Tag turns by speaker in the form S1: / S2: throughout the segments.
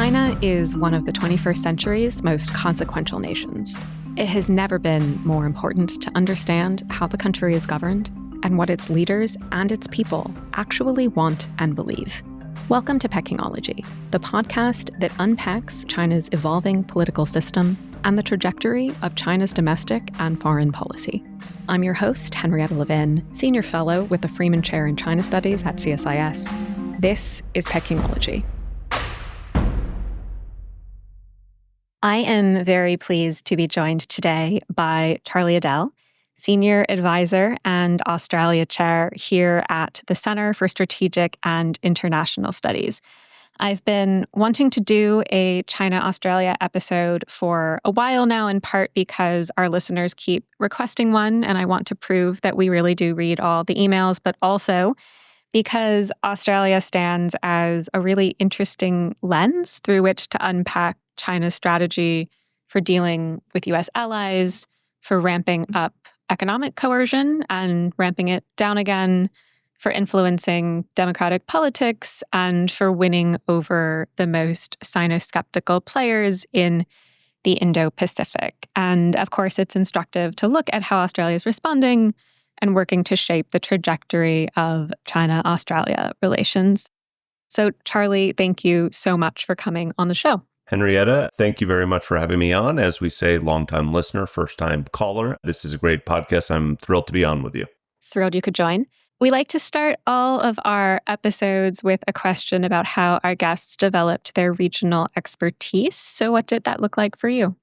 S1: China is one of the 21st century's most consequential nations. It has never been more important to understand how the country is governed and what its leaders and its people actually want and believe. Welcome to Pekingology, the podcast that unpacks China's evolving political system and the trajectory of China's domestic and foreign policy. I'm your host, Henrietta Levin, Senior Fellow with the Freeman Chair in China Studies at CSIS. This is Pekingology. I am very pleased to be joined today by Charlie Edel, Senior Advisor and Australia Chair here at the Center for Strategic and International Studies. I've been wanting to do a China-Australia episode for a while now, in part because our listeners keep requesting one, and I want to prove that we really do read all the emails, but also because Australia stands as a really interesting lens through which to unpack China's strategy for dealing with U.S. allies, for ramping up economic coercion and ramping it down again, for influencing democratic politics, and for winning over the most Sino-skeptical players in the Indo-Pacific. And of course, it's instructive to look at how Australia is responding and working to shape the trajectory of China-Australia relations. So, Charlie, thank you so much for coming on the show.
S2: Henrietta, thank you very much for having me on. As we say, longtime listener, first-time caller. This is a great podcast. I'm thrilled to be on with you.
S1: Thrilled you could join. We like to start all of our episodes with a question about how our guests developed their regional expertise. So what did that look like for you?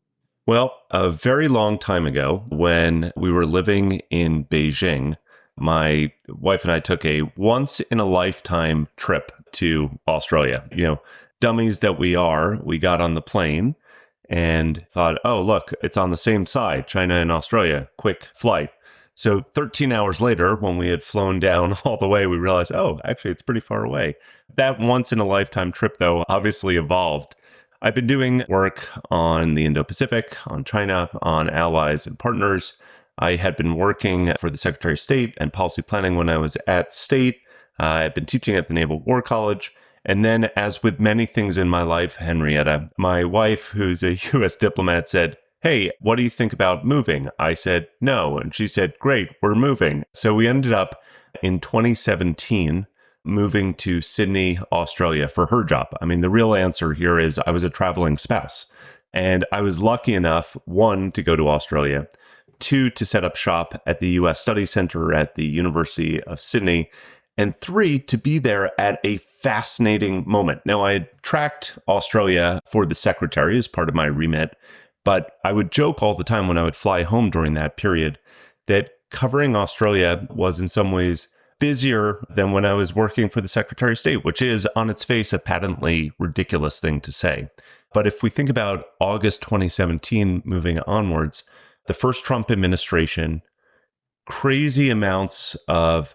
S2: Well, a very long time ago, when we were living in Beijing, my wife and I took a once-in-a-lifetime trip to Australia. Dummies that we are, we got on the plane and thought, oh, look, it's on the same side, China and Australia, quick flight. So 13 hours later, when we had flown down all the way, we realized, oh, actually, it's pretty far away. That once-in-a-lifetime trip, though, obviously evolved. I've been doing work on the Indo-Pacific, on China, on allies and partners. I had been working for the Secretary of State and policy planning when I was at State. I had been teaching at the Naval War College. And then, as with many things in my life, Henrietta, my wife, who's a U.S. diplomat, said, hey, what do you think about moving? I said, no. And she said, great, we're moving. So we ended up in 2017 moving to Sydney, Australia for her job. I mean, the real answer here is I was a traveling spouse. And I was lucky enough, one, to go to Australia, two, to set up shop at the U.S. Study Center at the University of Sydney, and three, to be there at a fascinating moment. Now, I had tracked Australia for the secretary as part of my remit, but I would joke all the time when I would fly home during that period that covering Australia was in some ways busier than when I was working for the Secretary of State, which is on its face a patently ridiculous thing to say. But if we think about August 2017 moving onwards, the first Trump administration, crazy amounts of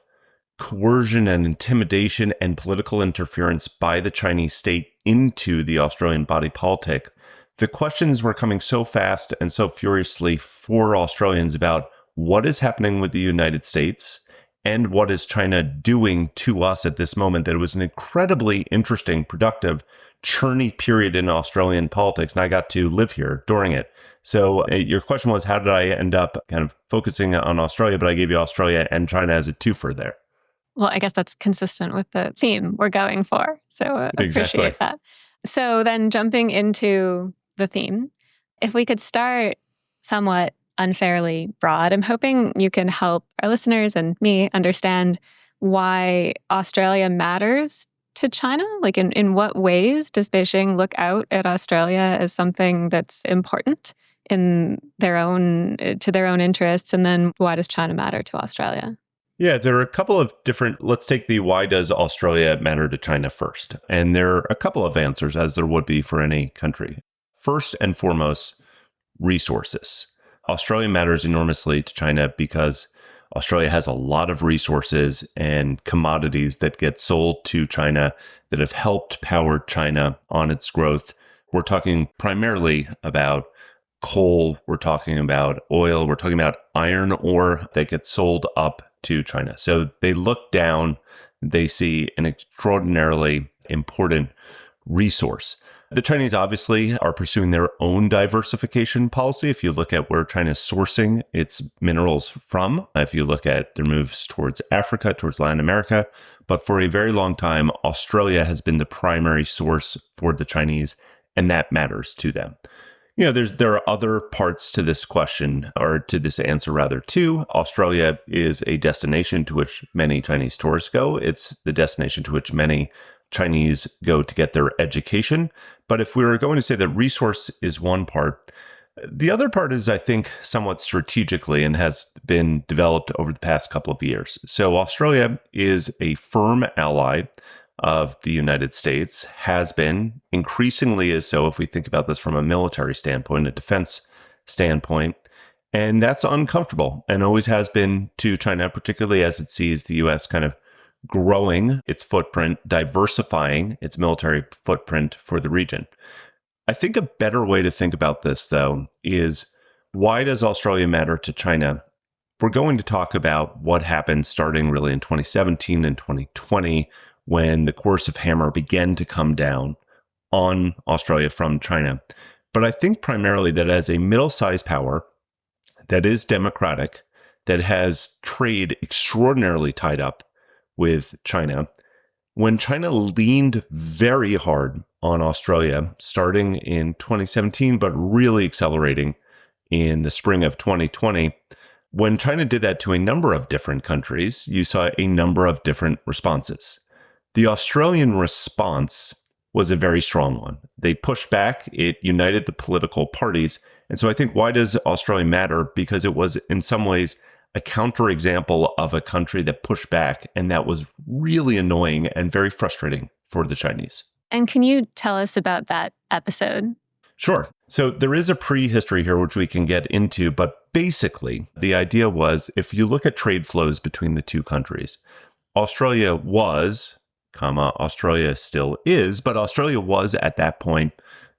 S2: coercion and intimidation and political interference by the Chinese state into the Australian body politic, the questions were coming so fast and so furiously for Australians about what is happening with the United States and what is China doing to us at this moment that it was an incredibly interesting, productive, churny period in Australian politics. And I got to live here during it. So your question was, how did I end up kind of focusing on Australia? But I gave you Australia and China as a twofer there.
S1: Well, I guess that's consistent with the theme we're going for. So appreciate that. So then jumping into the theme, if we could start somewhat unfairly broad, I'm hoping you can help our listeners and me understand why Australia matters to China. Like in what ways does Beijing look out at Australia as something that's important in to their own interests? And then why does China matter to Australia?
S2: Yeah, there are a couple of different, let's take the why does Australia matter to China first. And there are a couple of answers, as there would be for any country. First and foremost, resources. Australia matters enormously to China because Australia has a lot of resources and commodities that get sold to China that have helped power China on its growth. We're talking primarily about coal, we're talking about oil, we're talking about iron ore that gets sold up to China. So they look down, they see an extraordinarily important resource. The Chinese obviously are pursuing their own diversification policy. If you look at where China's sourcing its minerals from, if you look at their moves towards Africa, towards Latin America, but for a very long time, Australia has been the primary source for the Chinese, and that matters to them. There are other parts to this question, or to this answer rather, too. Australia is a destination to which many Chinese tourists go. It's the destination to which many Chinese go to get their education. But if we were going to say that resource is one part, the other part is, I think, somewhat strategically and has been developed over the past couple of years. So Australia is a firm ally of the United States, has been, increasingly is so if we think about this from a military standpoint, a defense standpoint. And that's uncomfortable and always has been to China, particularly as it sees the U.S. kind of growing its footprint, diversifying its military footprint for the region. I think a better way to think about this, though, is why does Australia matter to China? We're going to talk about what happened starting really in 2017 and 2020, when the coercive hammer began to come down on Australia from China. But I think primarily that as a middle-sized power that is democratic, that has trade extraordinarily tied up with China, when China leaned very hard on Australia, starting in 2017, but really accelerating in the spring of 2020, when China did that to a number of different countries, you saw a number of different responses. The Australian response was a very strong one. They pushed back. It united the political parties. And so I think, why does Australia matter? Because it was in some ways a counterexample of a country that pushed back, and that was really annoying and very frustrating for the Chinese.
S1: And can you tell us about that episode?
S2: Sure. So there is a prehistory here, which we can get into. But basically, the idea was, if you look at trade flows between the two countries, Australia was, Australia still is, but Australia was at that point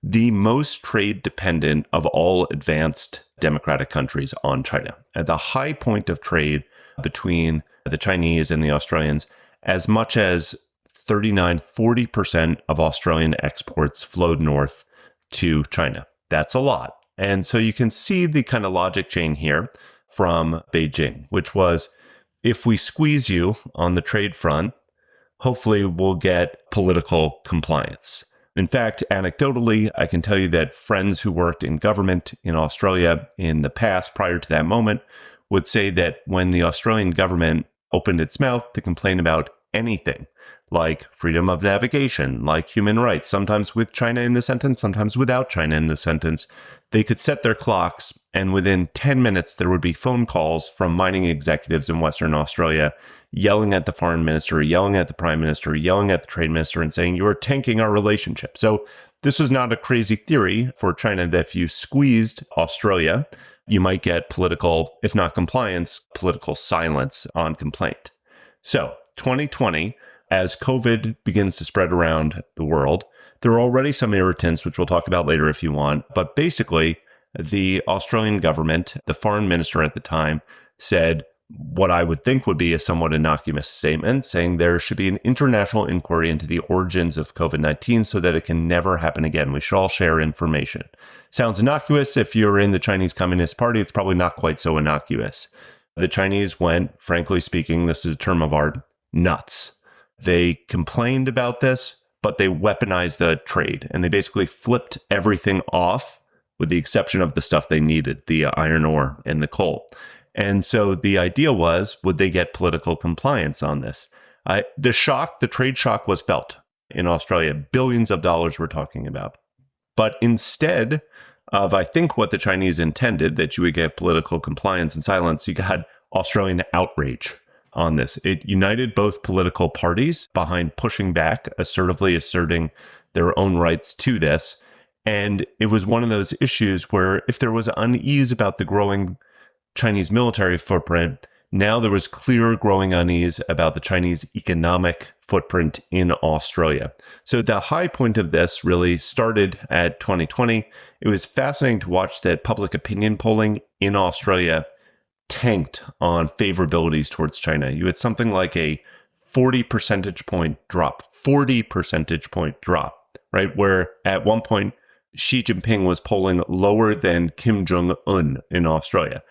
S2: the most trade dependent of all advanced democratic countries on China. At the high point of trade between the Chinese and the Australians, as much as 39-40% of Australian exports flowed north to China. That's a lot. And so you can see the kind of logic chain here from Beijing, which was, if we squeeze you on the trade front, hopefully we'll get political compliance. In fact, anecdotally, I can tell you that friends who worked in government in Australia in the past, prior to that moment, would say that when the Australian government opened its mouth to complain about anything, like freedom of navigation, like human rights, sometimes with China in the sentence, sometimes without China in the sentence, they could set their clocks, and within 10 minutes, there would be phone calls from mining executives in Western Australia yelling at the foreign minister, yelling at the prime minister, yelling at the trade minister, and saying, you are tanking our relationship. So this was not a crazy theory for China that if you squeezed Australia, you might get political, if not compliance, political silence on complaint. So 2020, as COVID begins to spread around the world, there are already some irritants, which we'll talk about later if you want. But basically, the Australian government, the foreign minister at the time, said what I would think would be a somewhat innocuous statement, saying there should be an international inquiry into the origins of COVID-19 so that it can never happen again. We should all share information. Sounds innocuous. If you're in the Chinese Communist Party, it's probably not quite so innocuous. The Chinese went, frankly speaking, this is a term of art, nuts. They complained about this, but they weaponized the trade, and they basically flipped everything off with the exception of the stuff they needed, the iron ore and the coal. And so the idea was, would they get political compliance on this? The trade shock was felt in Australia. Billions of dollars we're talking about. But instead of, I think, what the Chinese intended, that you would get political compliance and silence, you got Australian outrage on this. It united both political parties behind pushing back, assertively asserting their own rights to this. And it was one of those issues where if there was unease about the growing Chinese military footprint, now there was clear growing unease about the Chinese economic footprint in Australia. So the high point of this really started at 2020. It was fascinating to watch that public opinion polling in Australia tanked on favorabilities towards China. You had something like a 40 percentage point drop right? Where at one point, Xi Jinping was polling lower than Kim Jong-un in Australia.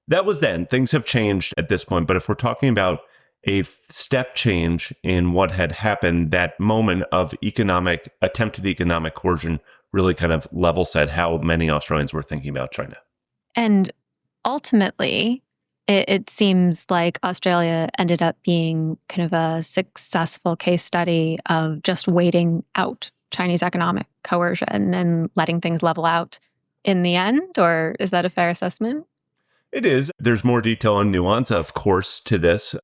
S2: That was then. Things have changed at this point. But if we're talking about a step change in what had happened, that moment of attempted economic coercion really kind of level set how many Australians were thinking about China.
S1: And ultimately, it seems like Australia ended up being kind of a successful case study of just waiting out Chinese economic coercion and letting things level out in the end, or is that a fair assessment?
S2: It is. There's more detail and nuance, of course, to this.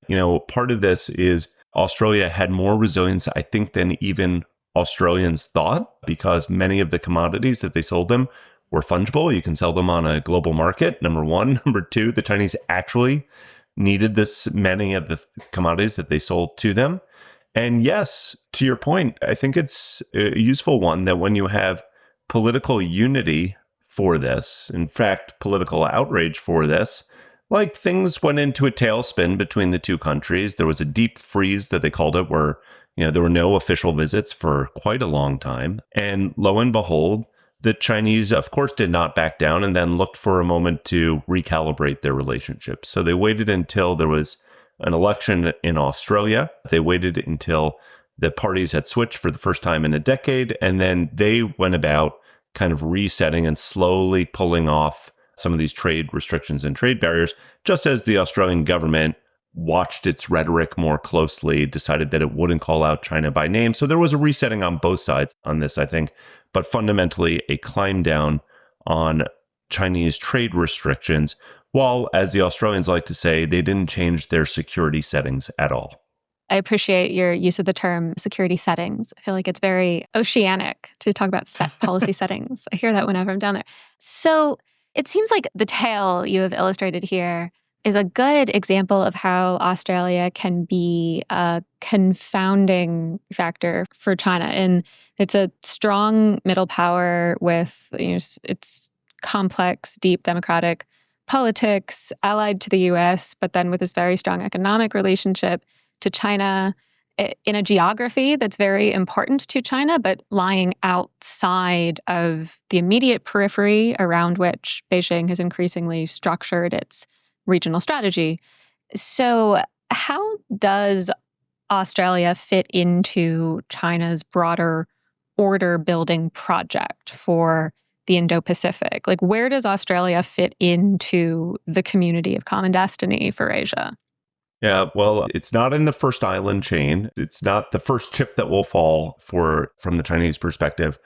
S2: Part of this is Australia had more resilience, I think, than even Australians thought, because many of the commodities that they sold them were fungible. You can sell them on a global market, number one. Number two, the Chinese actually needed many of the commodities that they sold to them. And yes, to your point, I think it's a useful one that when you have political unity for this, in fact, political outrage for this, like things went into a tailspin between the two countries. There was a deep freeze that they called it, where there were no official visits for quite a long time. And lo and behold, the Chinese, of course, did not back down and then looked for a moment to recalibrate their relationship. So they waited until there was an election in Australia. They waited until the parties had switched for the first time in a decade. And then they went about kind of resetting and slowly pulling off some of these trade restrictions and trade barriers, just as the Australian government watched its rhetoric more closely, decided that it wouldn't call out China by name. So there was a resetting on both sides on this, I think, but fundamentally a climb down on Chinese trade restrictions, while, as the Australians like to say, they didn't change their security settings at all.
S1: I appreciate your use of the term security settings. I feel like it's very oceanic to talk about policy settings. I hear that whenever I'm down there. So it seems like the tale you have illustrated here is a good example of how Australia can be a confounding factor for China. And it's a strong middle power with its complex, deep democratic politics allied to the US, but then with this very strong economic relationship to China in a geography that's very important to China, but lying outside of the immediate periphery around which Beijing has increasingly structured its regional strategy. So how does Australia fit into China's broader order building project for the Indo-Pacific? Like, where does Australia fit into the community of common destiny for Asia?
S2: Yeah, well, it's not in the first island chain. It's not the first chip that will fall from the Chinese perspective.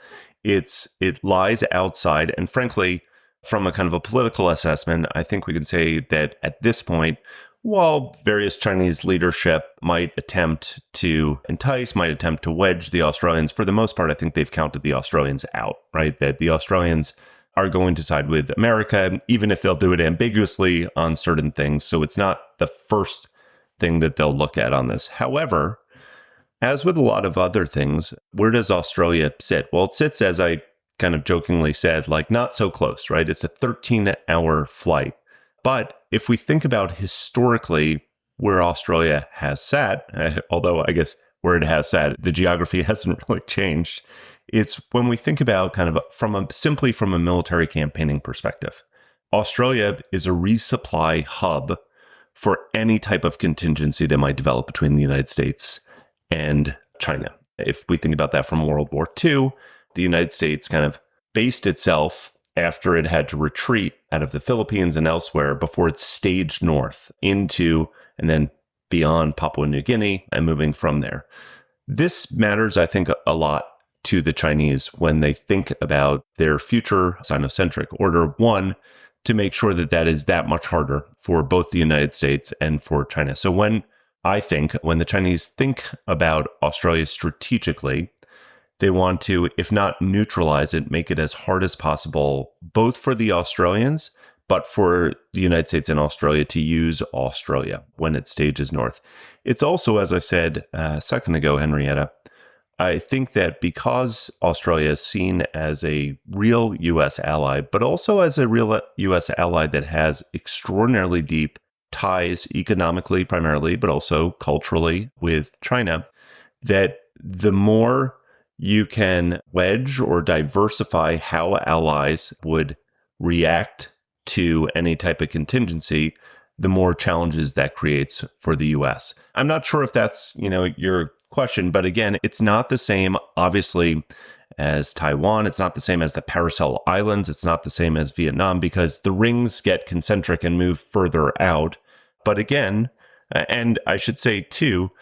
S2: It lies outside. And frankly, from a kind of a political assessment, I think we can say that at this point, while various Chinese leadership might attempt to entice, might attempt to wedge the Australians, for the most part, I think they've counted the Australians out, right? That the Australians are going to side with America, even if they'll do it ambiguously on certain things. So it's not the first thing that they'll look at on this. However, as with a lot of other things, where does Australia sit? Well, it sits, as I kind of jokingly said, like not so close, right? It's a 13-hour flight. But if we think about historically where Australia has sat, although I guess where it has sat, the geography hasn't really changed. It's when we think about kind of simply from a military campaigning perspective. Australia is a resupply hub for any type of contingency that might develop between the United States and China. If we think about that from World War II, the United States kind of based itself after it had to retreat out of the Philippines and elsewhere before it staged north into and then beyond Papua New Guinea and moving from there. This matters, I think, a lot to the Chinese when they think about their future Sinocentric order. One, to make sure that is that much harder for both the United States and for China. So when the Chinese think about Australia strategically, they want to, if not neutralize it, make it as hard as possible, both for the Australians, but for the United States and Australia to use Australia when it stages north. It's also, as I said a second ago, Henrietta, I think that because Australia is seen as a real U.S. ally, but also as a real U.S. ally that has extraordinarily deep ties economically primarily, but also culturally with China, that the more you can wedge or diversify how allies would react to any type of contingency, the more challenges that creates for the US. I'm not sure if that's, your question, but again, it's not the same, obviously, as Taiwan. It's not the same as the Paracel Islands. It's not the same as Vietnam because the rings get concentric and move further out. But again, and I should say too,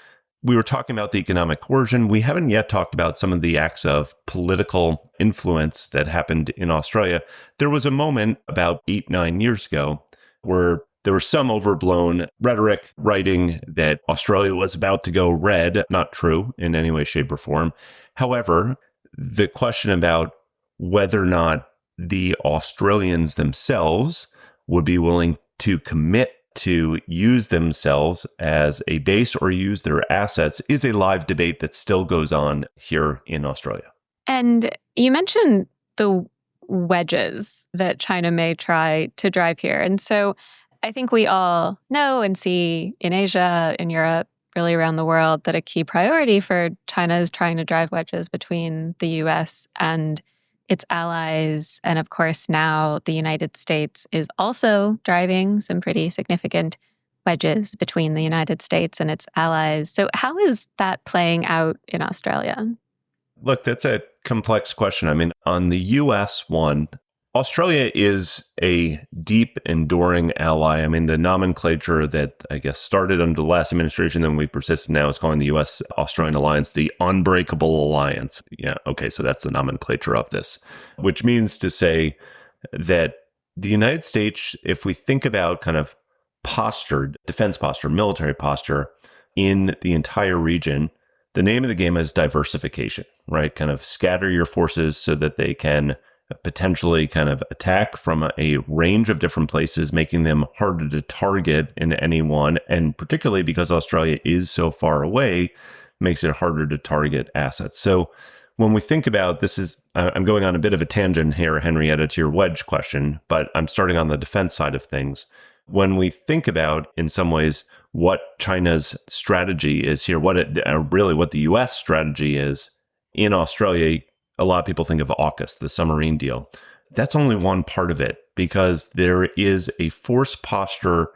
S2: we were talking about the economic coercion. We haven't yet talked about some of the acts of political influence that happened in Australia. There was a moment about 8-9 years ago where there was some overblown rhetoric writing that Australia was about to go red. Not true in any way, shape, or form. However, the question about whether or not the Australians themselves would be willing to commit to use themselves as a base or use their assets is a live debate that still goes on here in Australia.
S1: And you mentioned the wedges that China may try to drive here. And so I think we all know and see in Asia, in Europe, really around the world, that a key priority for China is trying to drive wedges between the US and its allies. And of course, now the United States is also driving some pretty significant wedges between the United States and its allies. So how is that playing out in Australia?
S2: Look, that's a complex question. I mean, on the US one, Australia is a deep, enduring ally. I mean, the nomenclature that I guess started under the last administration, then we've persisted now, is calling the US-Australian alliance the unbreakable alliance. Yeah, okay, so that's the nomenclature of this, which means to say that the United States, if we think about kind of posture, defense posture, military posture in the entire region, the name of the game is diversification, right? Kind of scatter your forces so that they can potentially kind of attack from a range of different places, making them harder to target in any one. And particularly because Australia is so far away, makes it harder to target assets. So when we think about this I'm going on a bit of a tangent here, Henrietta, to your wedge question, but I'm starting on the defense side of things. When we think about, in some ways, what China's strategy is here, what the U.S. strategy is in Australia, a lot of people think of AUKUS, the submarine deal. That's only one part of it because there is a force posture,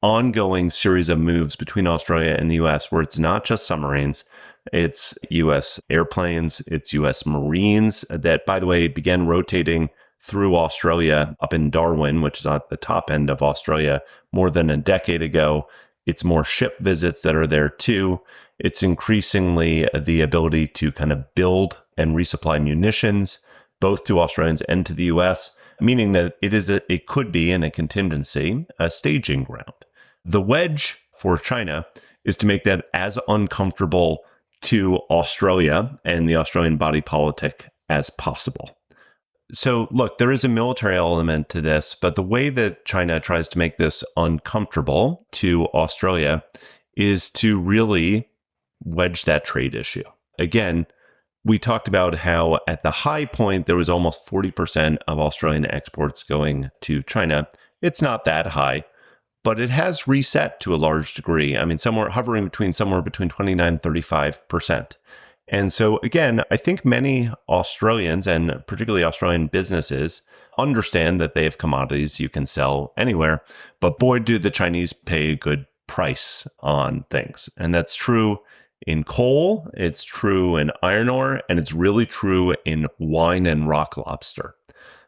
S2: ongoing series of moves between Australia and the U.S. where it's not just submarines, it's U.S. airplanes, it's U.S. Marines that, by the way, began rotating through Australia up in Darwin, which is at the top end of Australia, more than a decade ago. It's more ship visits that are there too. It's increasingly the ability to kind of build and resupply munitions, both to Australians and to the US, meaning that it could be in a contingency, a staging ground. The wedge for China is to make that as uncomfortable to Australia and the Australian body politic as possible. So look, there is a military element to this, but the way that China tries to make this uncomfortable to Australia is to really wedge that trade issue. Again, we talked about how at the high point, there was almost 40% of Australian exports going to China. It's not that high, but it has reset to a large degree. I mean, hovering somewhere between 29 and 35%. And so again, I think many Australians and particularly Australian businesses understand that they have commodities you can sell anywhere, but boy, do the Chinese pay a good price on things. And that's true in coal, it's true in iron ore, and it's really true in wine and rock lobster.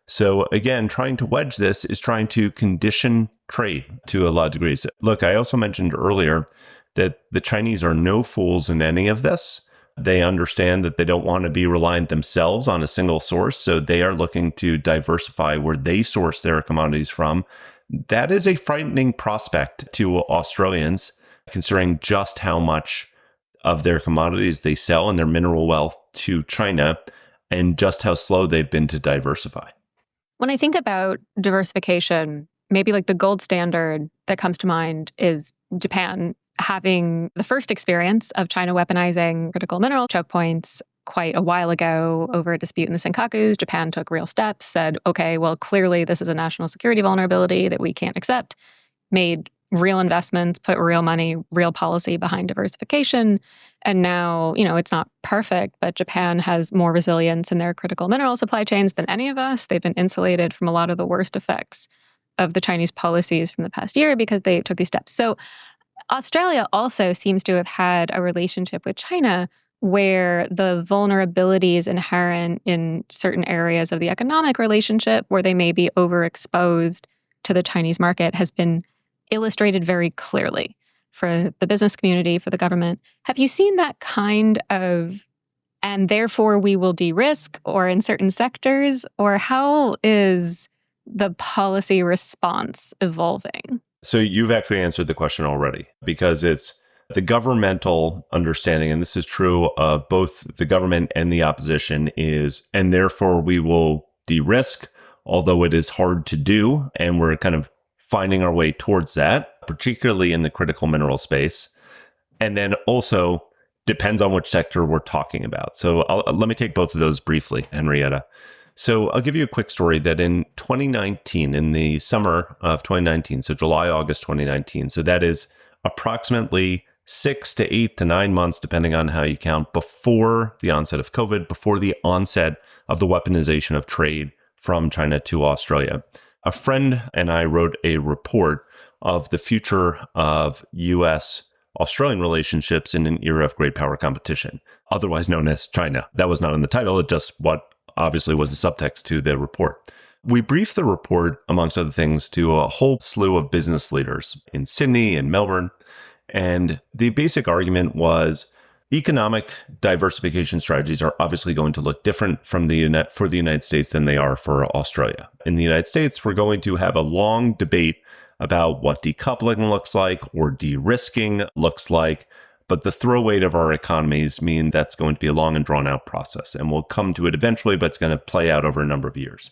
S2: So again, trying to wedge this is trying to condition trade to a lot of degrees. Look, I also mentioned earlier that the Chinese are no fools in any of this. They understand that they don't want to be reliant themselves on a single source, so they are looking to diversify where they source their commodities from. That is a frightening prospect to Australians, considering just how much of their commodities they sell and their mineral wealth to China, and just how slow they've been to diversify.
S1: When I think about diversification, maybe like the gold standard that comes to mind is Japan having the first experience of China weaponizing critical mineral choke points quite a while ago over a dispute in the Senkakus. Japan took real steps, said, okay, well, clearly this is a national security vulnerability that we can't accept, made real investments, put real money, real policy behind diversification. And now, it's not perfect, but Japan has more resilience in their critical mineral supply chains than any of us. They've been insulated from a lot of the worst effects of the Chinese policies from the past year because they took these steps. So Australia also seems to have had a relationship with China where the vulnerabilities inherent in certain areas of the economic relationship where they may be overexposed to the Chinese market has been illustrated very clearly for the business community, for the government. Have you seen that kind of, and therefore we will de-risk, or in certain sectors, or how is the policy response evolving?
S2: So you've actually answered the question already, because it's the governmental understanding, and this is true of both the government and the opposition, is, and therefore we will de-risk, although it is hard to do, and we're kind of finding our way towards that, particularly in the critical mineral space. And then also depends on which sector we're talking about. So let me take both of those briefly, Henrietta. So I'll give you a quick story that in 2019, in the summer of 2019, so July, August 2019, so that is approximately 6 to 8 to 9 months, depending on how you count, before the onset of COVID, before the onset of the weaponization of trade from China to Australia. A friend and I wrote a report of the future of U.S.-Australian relationships in an era of great power competition, otherwise known as China. That was not in the title, it just what obviously was the subtext to the report. We briefed the report, amongst other things, to a whole slew of business leaders in Sydney and Melbourne. And the basic argument was economic diversification strategies are obviously going to look different for the United States than they are for Australia. In the United States, we're going to have a long debate about what decoupling looks like or de-risking looks like. But the throw weight of our economies mean that's going to be a long and drawn out process. And we'll come to it eventually, but it's going to play out over a number of years.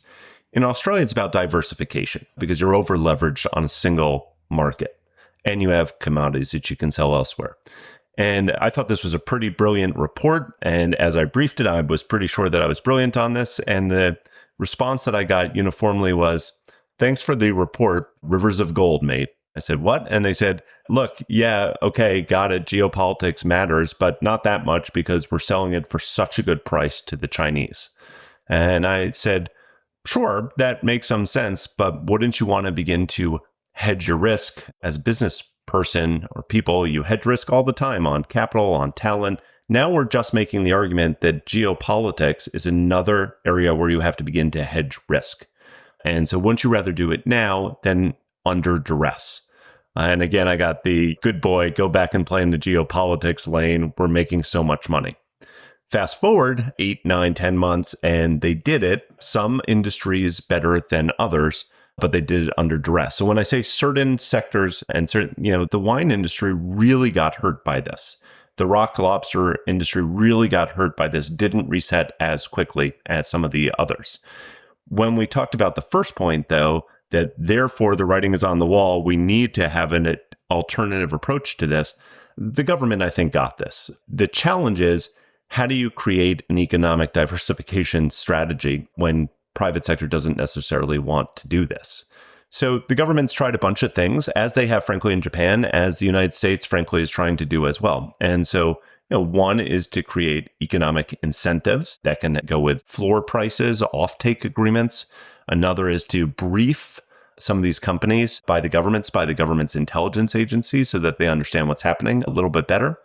S2: In Australia, it's about diversification because you're over leveraged on a single market and you have commodities that you can sell elsewhere. And I thought this was a pretty brilliant report. And as I briefed it, I was pretty sure that I was brilliant on this. And the response that I got uniformly was, "Thanks for the report, rivers of gold, mate." I said, "What?" And they said, "Look, yeah, okay, got it. Geopolitics matters, but not that much because we're selling it for such a good price to the Chinese." And I said, "Sure, that makes some sense, but wouldn't you want to begin to hedge your risk as a business person or people? You hedge risk all the time on capital, on talent. Now we're just making the argument that geopolitics is another area where you have to begin to hedge risk. And so wouldn't you rather do it now than under duress?" And again, I got the good boy, go back and play in the geopolitics lane. We're making so much money. Fast forward 8, 9, 10 months, and they did it. Some industries better than others, but they did it under duress. So when I say certain sectors and certain, the wine industry really got hurt by this. The rock lobster industry really got hurt by this, didn't reset as quickly as some of the others. When we talked about the first point, though, that therefore the writing is on the wall, we need to have an alternative approach to this, the government, I think, got this. The challenge is, how do you create an economic diversification strategy when private sector doesn't necessarily want to do this? So the government's tried a bunch of things, as they have, frankly, in Japan, as the United States, frankly, is trying to do as well. And so one is to create economic incentives that can go with floor prices, offtake agreements. Another is to brief some of these companies by the government's intelligence agencies so that they understand what's happening a little bit better.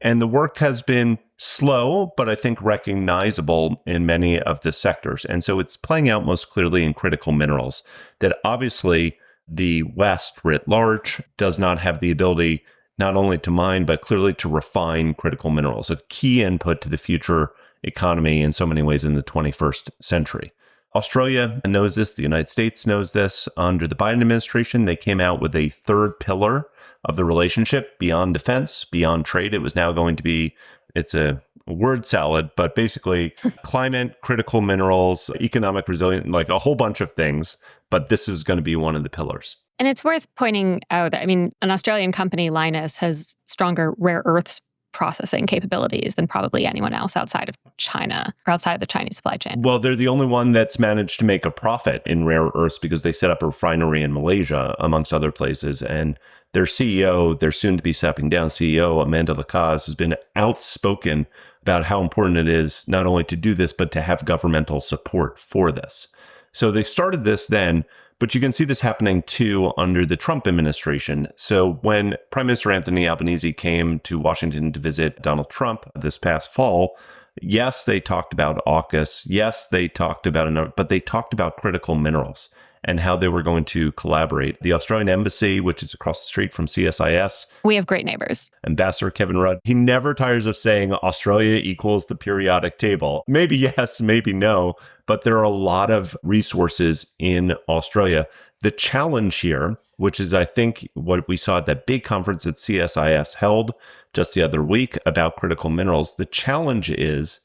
S2: And the work has been slow, but I think recognizable in many of the sectors. And so it's playing out most clearly in critical minerals, that obviously the West writ large does not have the ability not only to mine, but clearly to refine critical minerals, a key input to the future economy in so many ways in the 21st century. Australia knows this. The United States knows this. Under the Biden administration, they came out with a third pillar of the relationship beyond defense, beyond trade. It was now going to be, it's a word salad, but basically climate, critical minerals, economic resilience, like a whole bunch of things. But this is going to be one of the pillars.
S1: And it's worth pointing out that, an Australian company, Lynas, has stronger rare earths processing capabilities than probably anyone else outside of China or outside of the Chinese supply chain.
S2: Well, they're the only one that's managed to make a profit in rare earths because they set up a refinery in Malaysia, amongst other places. And their CEO, their soon-to-be stepping down CEO, Amanda Lacaze, has been outspoken about how important it is not only to do this, but to have governmental support for this. So they started this then, but you can see this happening too under the Trump administration. So when Prime Minister Anthony Albanese came to Washington to visit Donald Trump this past fall, yes, they talked about AUKUS. Yes, they talked about but they talked about critical minerals and how they were going to collaborate. The Australian embassy, which is across the street from CSIS.
S1: We have great neighbors.
S2: Ambassador Kevin Rudd, he never tires of saying Australia equals the periodic table. Maybe yes, maybe no, but there are a lot of resources in Australia. The challenge here, which is I think what we saw at that big conference that CSIS held just the other week about critical minerals, the challenge is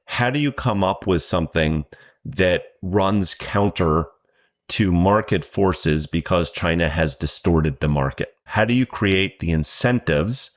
S2: how do you come up with something that runs counter to market forces because China has distorted the market? How do you create the incentives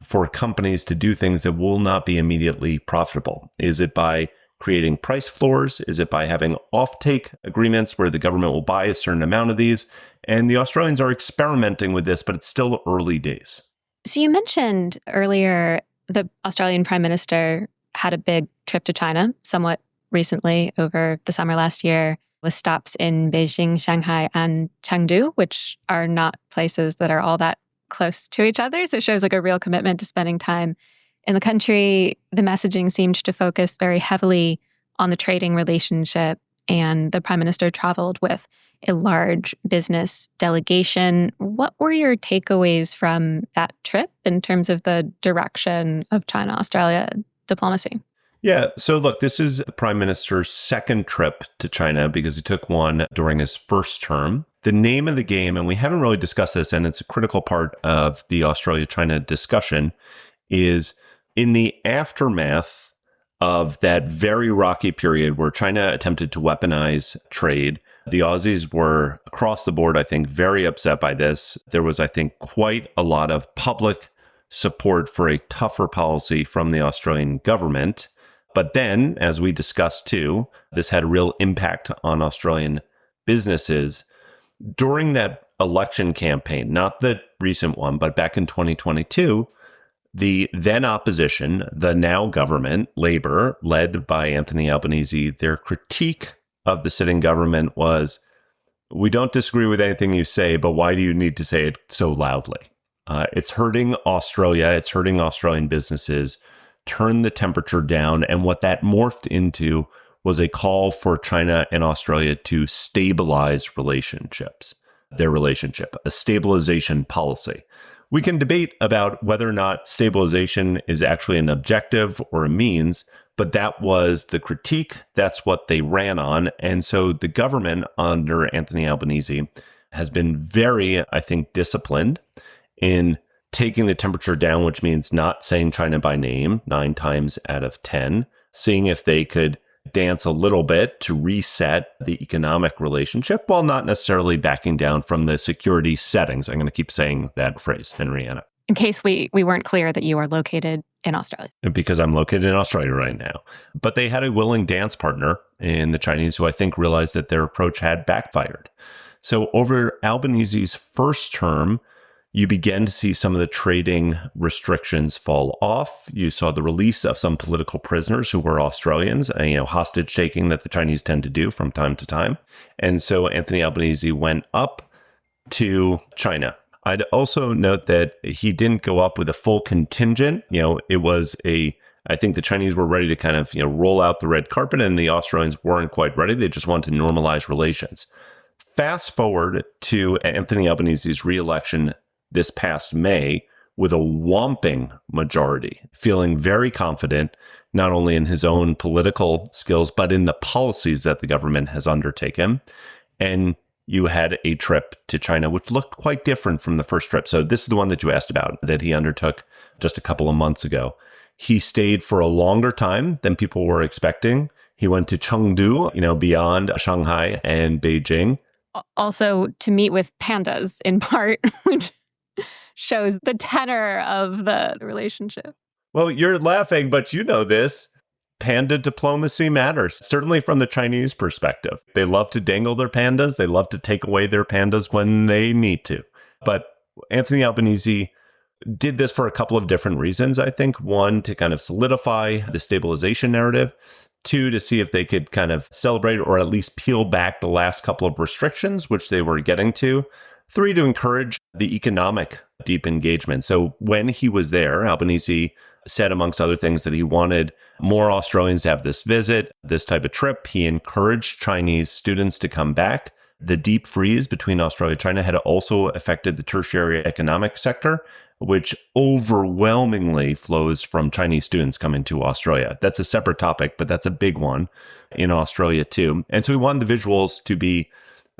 S2: for companies to do things that will not be immediately profitable? Is it by creating price floors? Is it by having offtake agreements where the government will buy a certain amount of these? And the Australians are experimenting with this, but it's still early days.
S1: So you mentioned earlier the Australian Prime Minister had a big trip to China somewhat recently over the summer last year, with stops in Beijing, Shanghai, and Chengdu, which are not places that are all that close to each other. So it shows like a real commitment to spending time in the country. The messaging seemed to focus very heavily on the trading relationship, and the Prime Minister traveled with a large business delegation. What were your takeaways from that trip in terms of the direction of China-Australia diplomacy?
S2: Yeah. So look, this is the Prime Minister's second trip to China because he took one during his first term. The name of the game, and we haven't really discussed this, and it's a critical part of the Australia-China discussion, is in the aftermath of that very rocky period where China attempted to weaponize trade. The Aussies were across the board, I think, very upset by this. There was, I think, quite a lot of public support for a tougher policy from the Australian government. But then, as we discussed too, this had a real impact on Australian businesses. During that election campaign, not the recent one, but back in 2022, the then opposition, the now government, Labour, led by Anthony Albanese, their critique of the sitting government was, we don't disagree with anything you say, but why do you need to say it so loudly? It's hurting Australia. It's hurting Australian businesses. Turn the temperature down. And what that morphed into was a call for China and Australia to stabilize their relationship, a stabilization policy. We can debate about whether or not stabilization is actually an objective or a means, but that was the critique. That's what they ran on. And so the government under Anthony Albanese has been very, I think, disciplined in taking the temperature down, which means not saying China by name 9 times out of 10, seeing if they could dance a little bit to reset the economic relationship while not necessarily backing down from the security settings. I'm going to keep saying that phrase, Henrietta.
S1: In case we weren't clear that you are located in Australia.
S2: Because I'm located in Australia right now. But they had a willing dance partner in the Chinese who I think realized that their approach had backfired. So over Albanese's first term, you began to see some of the trading restrictions fall off. You saw the release of some political prisoners who were Australians, hostage taking that the Chinese tend to do from time to time. And so Anthony Albanese went up to China. I'd also note that he didn't go up with a full contingent. It was I think the Chinese were ready to kind of, roll out the red carpet, and the Australians weren't quite ready. They just wanted to normalize relations. Fast forward to Anthony Albanese's re-election this past May with a whomping majority, feeling very confident, not only in his own political skills, but in the policies that the government has undertaken. And you had a trip to China, which looked quite different from the first trip. So this is the one that you asked about that he undertook just a couple of months ago. He stayed for a longer time than people were expecting. He went to Chengdu, beyond Shanghai and Beijing.
S1: Also to meet with pandas in part, which shows the tenor of the relationship.
S2: Well, you're laughing, but you know this. Panda diplomacy matters, certainly from the Chinese perspective. They love to dangle their pandas. They love to take away their pandas when they need to. But Anthony Albanese did this for a couple of different reasons, I think. One, to kind of solidify the stabilization narrative. Two, to see if they could kind of celebrate or at least peel back the last couple of restrictions, which they were getting to. Three, to encourage the economic deep engagement. So when he was there, Albanese said, amongst other things, that he wanted more Australians to have this visit, this type of trip. He encouraged Chinese students to come back. The deep freeze between Australia and China had also affected the tertiary economic sector, which overwhelmingly flows from Chinese students coming to Australia. That's a separate topic, but that's a big one in Australia too. And so we wanted the visuals to be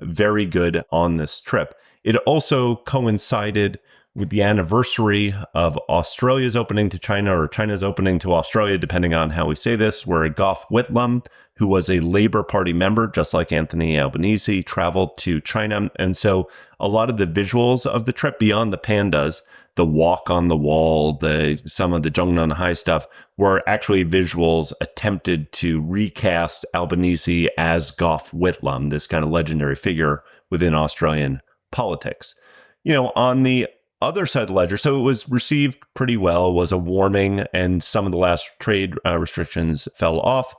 S2: very good on this trip. It also coincided with the anniversary of Australia's opening to China, or China's opening to Australia, depending on how we say this, where Gough Whitlam, who was a Labour Party member, just like Anthony Albanese, traveled to China. And so a lot of the visuals of the trip, beyond the pandas, the walk on the wall, some of the Zhongnanhai stuff, were actually visuals attempted to recast Albanese as Gough Whitlam, this kind of legendary figure within Australian politics. On the other side of the ledger, so it was received pretty well, was a warming, and some of the last trade restrictions fell off.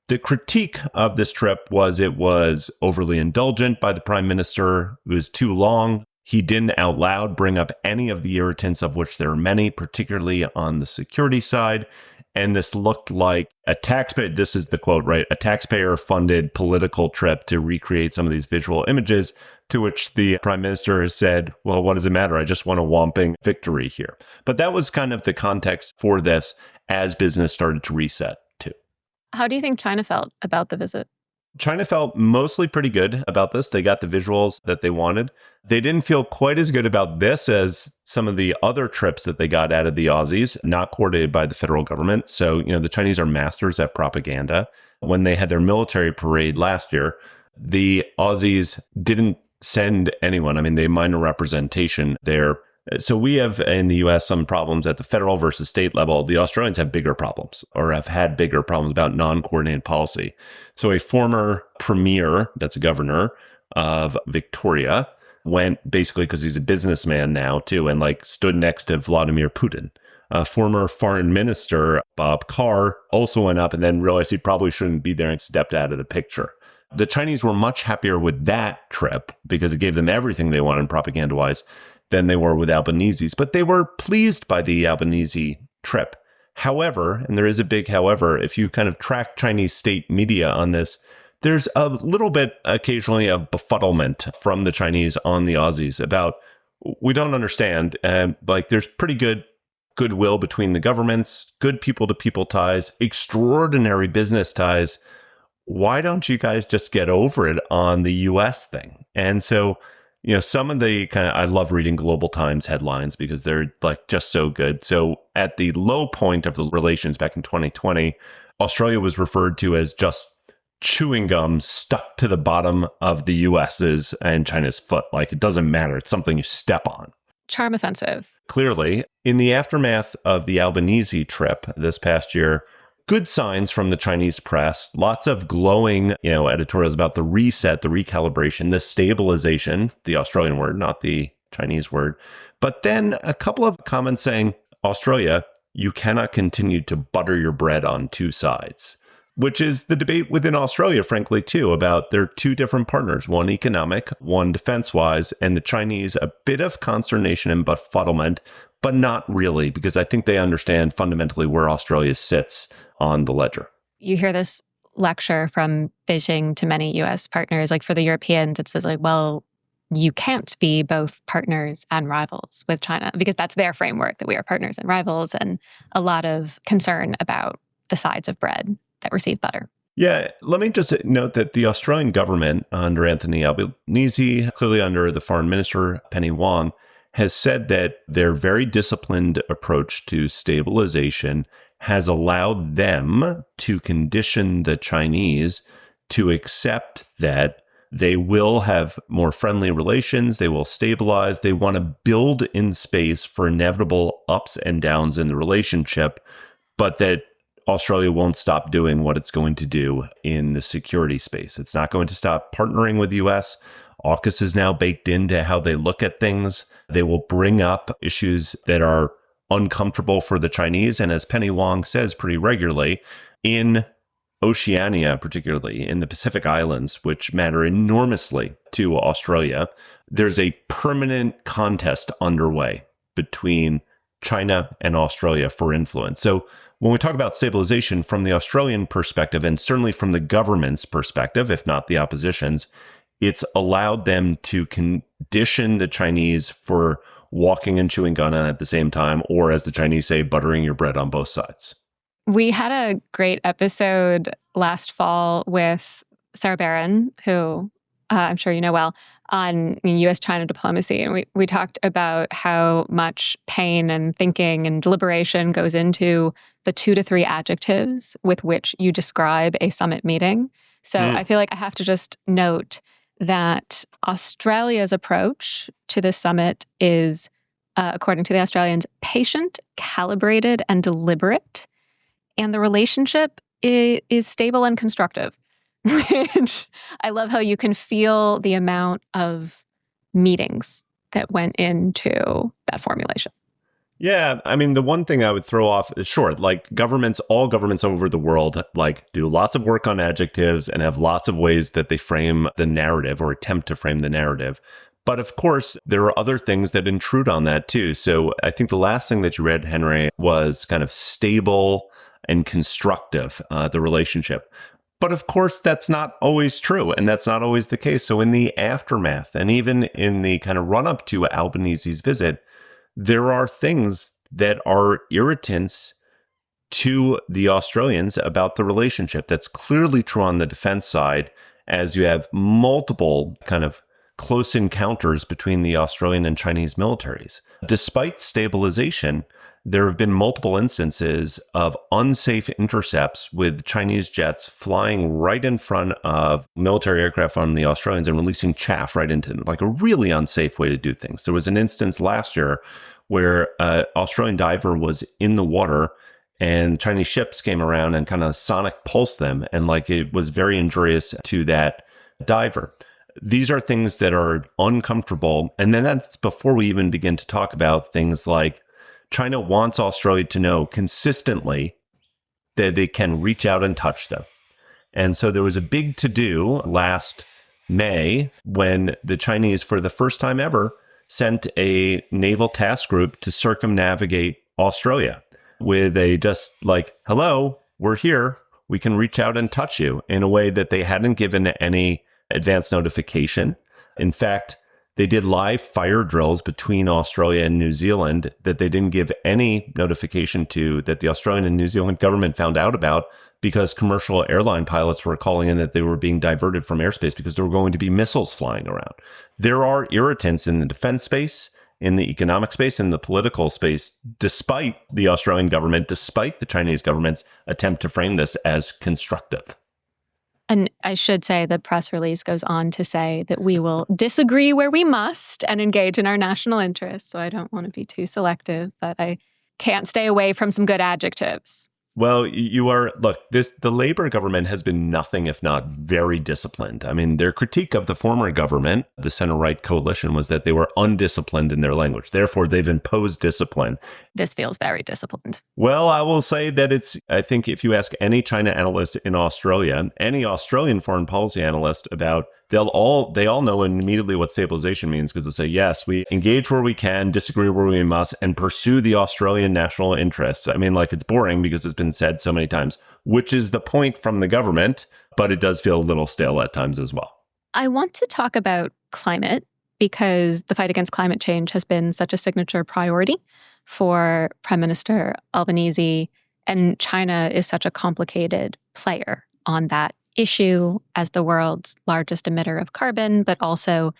S2: The critique of this trip was it was overly indulgent by the prime minister. It was too long. He didn't out loud bring up any of the irritants, of which there are many, particularly on the security side. And this looked like a taxpayer, this is the quote, right? A taxpayer-funded political trip to recreate some of these visual images, to which the prime minister has said, well, what does it matter? I just want a whomping victory here. But that was kind of the context for this as business started to reset too.
S1: How do you think China felt about the visit?
S2: China felt mostly pretty good about this. They got the visuals that they wanted. They didn't feel quite as good about this as some of the other trips that they got out of the Aussies, not coordinated by the federal government. So, the Chinese are masters at propaganda. When they had their military parade last year, the Aussies didn't send anyone. I mean, they minor representation there. So we have in the US some problems at the federal versus state level. The Australians have bigger problems, or have had bigger problems about non-coordinated policy. So a former premier, that's a governor of Victoria, went basically because he's a businessman now too, and stood next to Vladimir Putin. Former foreign minister Bob Carr also went up and then realized he probably shouldn't be there and stepped out of the picture. The Chinese were much happier with that trip because it gave them everything they wanted propaganda-wise than they were with Albanese's, but they were pleased by the Albanese trip. However, and there is a big however, if you kind of track Chinese state media on this, there's a little bit occasionally of befuddlement from the Chinese on the Aussies about, we don't understand, there's pretty good goodwill between the governments, good people-to-people ties, extraordinary business ties. Why don't you guys just get over it on the US thing? And so, some of the I love reading Global Times headlines because they're just so good. So at the low point of the relations back in 2020, Australia was referred to as just chewing gum stuck to the bottom of the US's and China's foot. It doesn't matter. It's something you step on.
S1: Charm offensive.
S2: Clearly, in the aftermath of the Albanese trip this past year, good signs from the Chinese press, lots of glowing, editorials about the reset, the recalibration, the stabilization, the Australian word, not the Chinese word. But then a couple of comments saying, Australia, you cannot continue to butter your bread on two sides, which is the debate within Australia, frankly, too, about their two different partners, one economic, one defense-wise, and the Chinese, a bit of consternation and befuddlement, but not really, because I think they understand fundamentally where Australia sits on the ledger.
S1: You hear this lecture from Beijing to many US partners, for the Europeans, it says well, you can't be both partners and rivals with China, because that's their framework, that we are partners and rivals, and a lot of concern about the sides of bread that receive butter.
S2: Yeah, let me just note that the Australian government under Anthony Albanese, clearly under the foreign minister, Penny Wong, has said that their very disciplined approach to stabilization has allowed them to condition the Chinese to accept that they will have more friendly relations, they will stabilize, they want to build in space for inevitable ups and downs in the relationship but that Australia won't stop doing what it's going to do in the security space. It's not going to stop partnering with the US. AUKUS is now baked into how they look at things. They will bring up issues that are uncomfortable for the Chinese. And as Penny Wong says pretty regularly, in Oceania, particularly in the Pacific Islands, which matter enormously to Australia, there's a permanent contest underway between China and Australia for influence. So when we talk about stabilization from the Australian perspective, and certainly from the government's perspective, if not the opposition's, it's allowed them to condition the Chinese for walking and chewing gum at the same time, or as the Chinese say, buttering your bread on both sides.
S1: We had a great episode last fall with Sarah Barron, who I'm sure you know well, on U.S.-China diplomacy. And we talked about how much pain and thinking and deliberation goes into the 2 to 3 adjectives with which you describe a summit meeting. So I feel like I have to just note that Australia's approach to this summit is, according to the Australians, patient, calibrated, and deliberate. And the relationship is stable and constructive. Which I love how you can feel the amount of meetings that went into that formulation.
S2: Yeah, I mean, the one thing I would throw off is sure, like all governments over the world, like do lots of work on adjectives and have lots of ways that they frame the narrative or attempt to frame the narrative. But of course, there are other things that intrude on that too. So I think the last thing that you read, Henry, was kind of stable and constructive, the relationship. But of course, that's not always true, and that's not always the case. So in the aftermath, and even in the kind of run-up to Albanese's visit, there are things that are irritants to the Australians about the relationship. That's clearly true on the defense side, as you have multiple kind of close encounters between the Australian and Chinese militaries. Despite stabilization, there have been multiple instances of unsafe intercepts with Chinese jets flying right in front of military aircraft from the Australians and releasing chaff right into them, like a really unsafe way to do things. There was an instance last year where an Australian diver was in the water and Chinese ships came around and kind of sonic pulsed them. And like it was very injurious to that diver. These are things that are uncomfortable. And then that's before we even begin to talk about things like China wants Australia to know consistently that it can reach out and touch them. And so there was a big to-do last May when the Chinese, for the first time ever, sent a naval task group to circumnavigate Australia with a just like, hello, we're here. We can reach out and touch you in a way that they hadn't given any advance notification. In fact, they did live fire drills between Australia and New Zealand that they didn't give any notification to, that the Australian and New Zealand government found out about because commercial airline pilots were calling in that they were being diverted from airspace because there were going to be missiles flying around. There are irritants in the defense space, in the economic space, in the political space, despite the Australian government, despite the Chinese government's attempt to frame this as constructive.
S1: And I should say the press release goes on to say that we will disagree where we must and engage in our national interests. So I don't want to be too selective, but I can't stay away from some good adjectives.
S2: Well, the Labour government has been nothing if not very disciplined. I mean, their critique of the former government, the center-right coalition, was that they were undisciplined in their language. Therefore, they've imposed discipline.
S1: This feels very disciplined.
S2: Well, I will say that I think if you ask any China analyst in Australia, any Australian foreign policy analyst about, they all know immediately what stabilization means because they'll say, yes, we engage where we can, disagree where we must, and pursue the Australian national interests. I mean, like, it's boring because it's been said so many times, which is the point from the government, but it does feel a little stale at times as well.
S1: I want to talk about climate because the fight against climate change has been such a signature priority for Prime Minister Albanese, and China is such a complicated player on that issue as the world's largest emitter of carbon, but also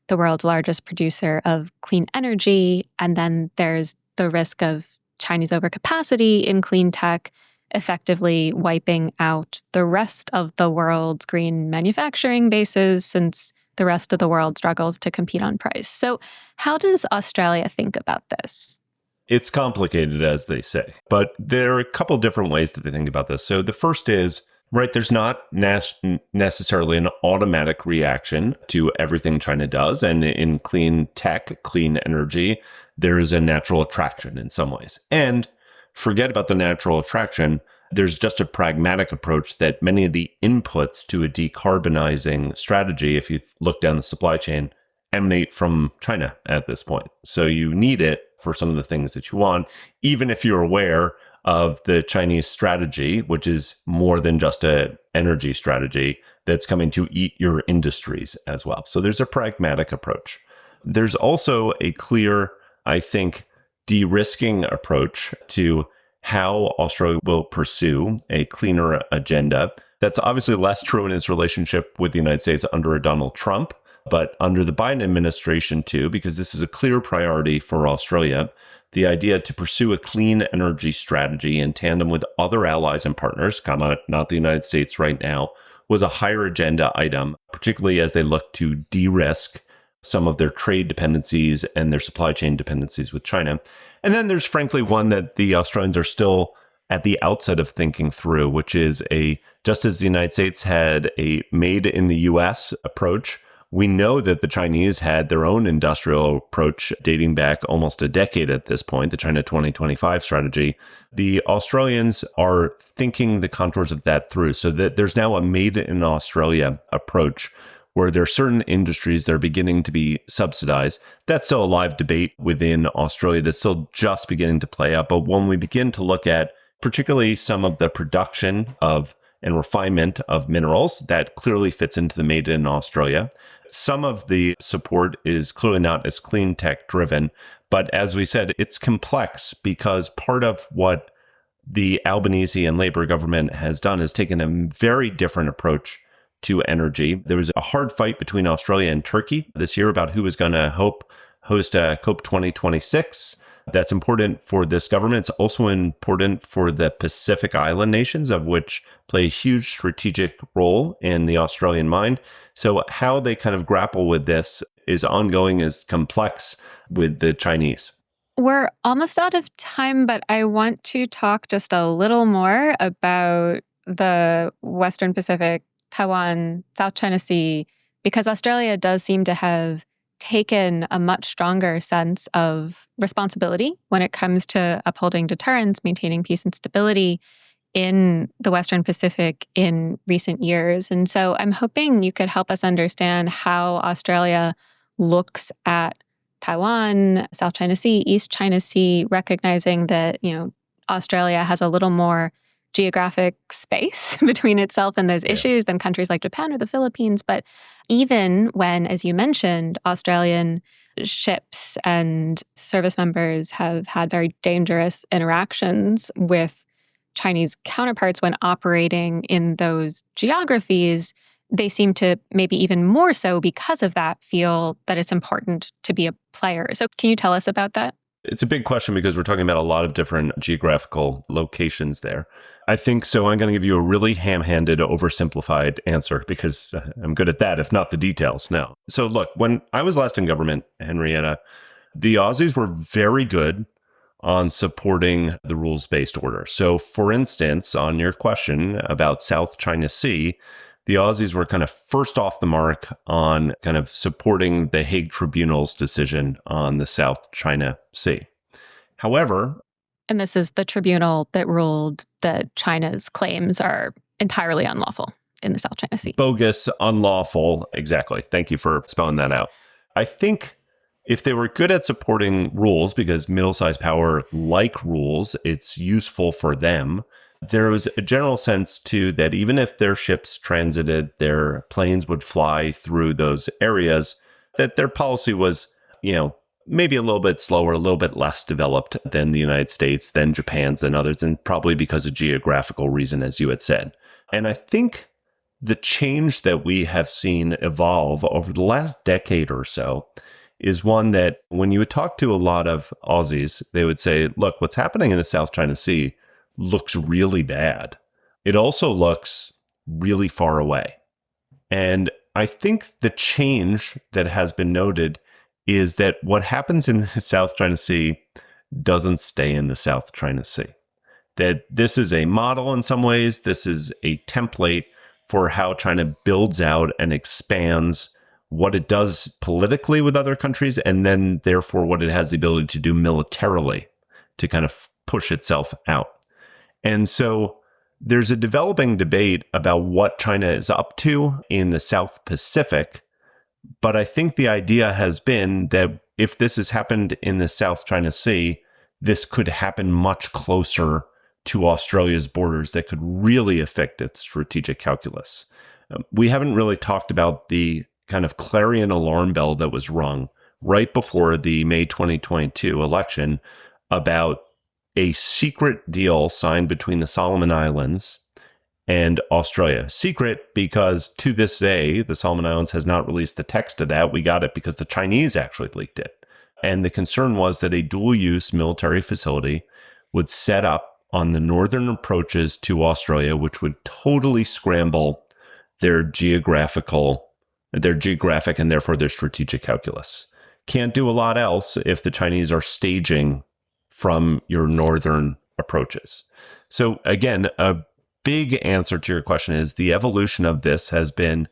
S1: the world's largest producer of clean energy. And then there's the risk of Chinese overcapacity in clean tech effectively wiping out the rest of the world's green manufacturing bases since the rest of the world struggles to compete on price. So how does Australia think about this?
S2: It's complicated, as they say, but there are a couple different ways that they think about this. So the first is, right, there's not necessarily an automatic reaction to everything China does. And in clean tech, clean energy, there is a natural attraction in some ways. And forget about the natural attraction. There's just a pragmatic approach that many of the inputs to a decarbonizing strategy, if you look down the supply chain, emanate from China at this point. So you need it for some of the things that you want, even if you're aware of the Chinese strategy, which is more than just an energy strategy that's coming to eat your industries as well. So there's a pragmatic approach. There's also a clear, I think, de-risking approach to how Australia will pursue a cleaner agenda. That's obviously less true in its relationship with the United States under Donald Trump, but under the Biden administration too, because this is a clear priority for Australia. The idea to pursue a clean energy strategy in tandem with other allies and partners, not the United States right now, was a higher agenda item, particularly as they look to de-risk some of their trade dependencies and their supply chain dependencies with China. And then there's frankly one that the Australians are still at the outset of thinking through, which is just as the United States had a made in the US approach, we know that the Chinese had their own industrial approach dating back almost a decade at this point, the China 2025 strategy. The Australians are thinking the contours of that through, so that there's now a made in Australia approach where there are certain industries that are beginning to be subsidized. That's still a live debate within Australia that's still just beginning to play out. But when we begin to look at particularly some of the production of and refinement of minerals, that clearly fits into the made in Australia. Some of the support is clearly not as clean tech driven, but as we said, it's complex because part of what the Albanese and Labour government has done is taken a very different approach to energy. There was a hard fight between Australia and Turkey this year about who was going to host COP 2026. That's important for this government. It's also important for the Pacific Island nations, of which play a huge strategic role in the Australian mind. So how they kind of grapple with this is ongoing, is complex with the Chinese.
S1: We're almost out of time, but I want to talk just a little more about the Western Pacific, Taiwan, South China Sea, because Australia does seem to have taken a much stronger sense of responsibility when it comes to upholding deterrence, maintaining peace and stability in the Western Pacific in recent years. And so I'm hoping you could help us understand how Australia looks at Taiwan, South China Sea, East China Sea, recognizing that, Australia has a little more geographic space between itself and those issues than countries like Japan or the Philippines. But even when, as you mentioned, Australian ships and service members have had very dangerous interactions with Chinese counterparts when operating in those geographies, they seem to, maybe even more so because of that, feel that it's important to be a player. So can you tell us about that?
S2: It's a big question because we're talking about a lot of different geographical locations there. I think so. I'm going to give you a really ham-handed, oversimplified answer because I'm good at that, if not the details now. So look, when I was last in government, Henrietta, the Aussies were very good on supporting the rules-based order. So for instance, on your question about South China Sea, the Aussies were kind of first off the mark on kind of supporting the Hague Tribunal's decision on the South China Sea. However,
S1: and this is the tribunal that ruled that China's claims are entirely unlawful in the South China Sea.
S2: Bogus, unlawful. Exactly. Thank you for spelling that out. I think if they were good at supporting rules, because middle-sized power like rules, it's useful for them. There was a general sense, too, that even if their ships transited, their planes would fly through those areas, that their policy was, maybe a little bit slower, a little bit less developed than the United States, than Japan's, than others, and probably because of geographical reason, as you had said. And I think the change that we have seen evolve over the last decade or so is one that when you would talk to a lot of Aussies, they would say, look, what's happening in the South China Sea looks really bad. It also looks really far away. And I think the change that has been noted is that what happens in the South China Sea doesn't stay in the South China Sea. That this is a model in some ways, this is a template for how China builds out and expands what it does politically with other countries, and then therefore what it has the ability to do militarily to kind of push itself out. And so there's a developing debate about what China is up to in the South Pacific. But I think the idea has been that if this has happened in the South China Sea, this could happen much closer to Australia's borders that could really affect its strategic calculus. We haven't really talked about the kind of clarion alarm bell that was rung right before the May 2022 election about a secret deal signed between the Solomon Islands and Australia. Secret because to this day, the Solomon Islands has not released the text of that. We got it because the Chinese actually leaked it. And the concern was that a dual-use military facility would set up on the northern approaches to Australia, which would totally scramble their geographic and therefore their strategic calculus. Can't do a lot else if the Chinese are staging from your northern approaches. So again, a big answer to your question is the evolution of this has been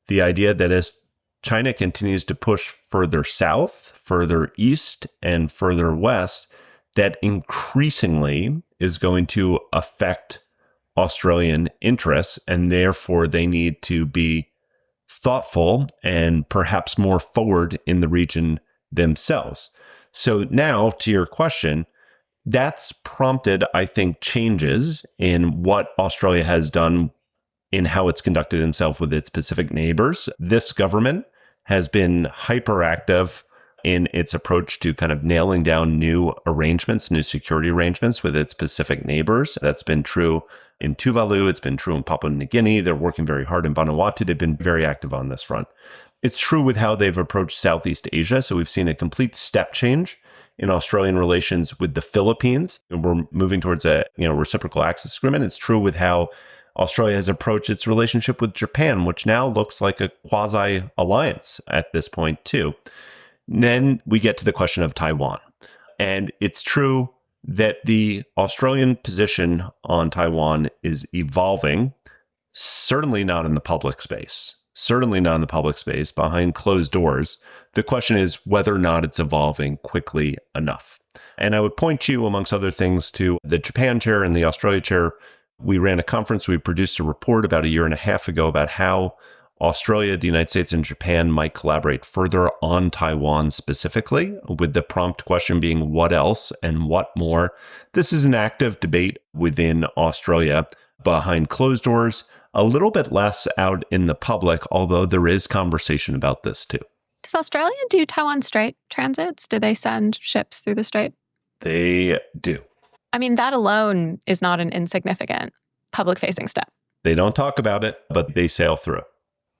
S2: the idea that as China continues to push further south, further east, and further west, that increasingly is going to affect Australian interests, and therefore they need to be thoughtful and perhaps more forward in the region themselves. So now to your question, that's prompted, I think, changes in what Australia has done in how it's conducted itself with its Pacific neighbors. This government has been hyperactive in its approach to kind of nailing down new arrangements, new security arrangements with its Pacific neighbors. That's been true in Tuvalu. It's been true in Papua New Guinea. They're working very hard in Vanuatu. They've been very active on this front. It's true with how they've approached Southeast Asia. So we've seen a complete step change in Australian relations with the Philippines. We're moving towards a reciprocal access agreement. It's true with how Australia has approached its relationship with Japan, which now looks like a quasi-alliance at this point too. Then we get to the question of Taiwan. And it's true that the Australian position on Taiwan is evolving, certainly not in the public space. Certainly not in the public space, behind closed doors. The question is whether or not it's evolving quickly enough. And I would point you, amongst other things, to the Japan chair and the Australia chair. We ran a conference. We produced a report about a year and a half ago about how Australia, the United States, and Japan might collaborate further on Taiwan specifically, with the prompt question being what else and what more. This is an active debate within Australia behind closed doors, a little bit less out in the public, although there is conversation about this too.
S1: Does Australia do Taiwan Strait transits? Do they send ships through the strait?
S2: They do.
S1: I mean, that alone is not an insignificant public-facing step.
S2: They don't talk about it, but they sail through.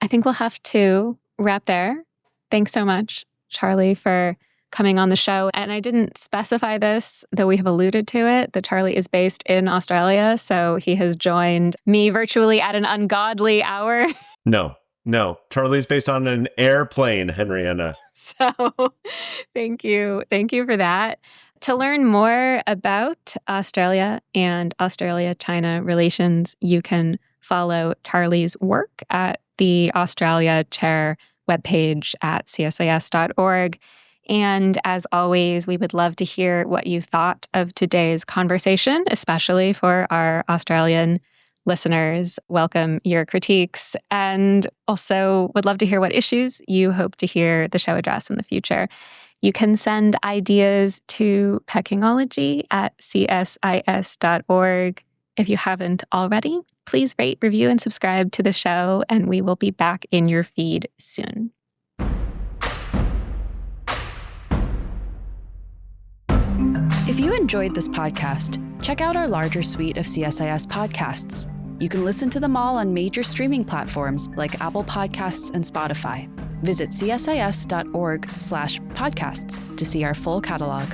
S1: I think we'll have to wrap there. Thanks so much, Charlie, for coming on the show. And I didn't specify this, though we have alluded to it, that Charlie is based in Australia. So he has joined me virtually at an ungodly hour.
S2: No. Charlie's based on an airplane, Henrietta.
S1: So thank you. Thank you for that. To learn more about Australia and Australia-China relations, you can follow Charlie's work at the Australia Chair webpage at csis.org. And as always, we would love to hear what you thought of today's conversation, especially for our Australian listeners. Welcome your critiques, and also would love to hear what issues you hope to hear the show address in the future. You can send ideas to Pekingology at csis.org. If you haven't already, please rate, review, and subscribe to the show, and we will be back in your feed soon.
S3: If you enjoyed this podcast, check out our larger suite of CSIS podcasts. You can listen to them all on major streaming platforms like Apple Podcasts and Spotify. Visit csis.org/podcasts to see our full catalog.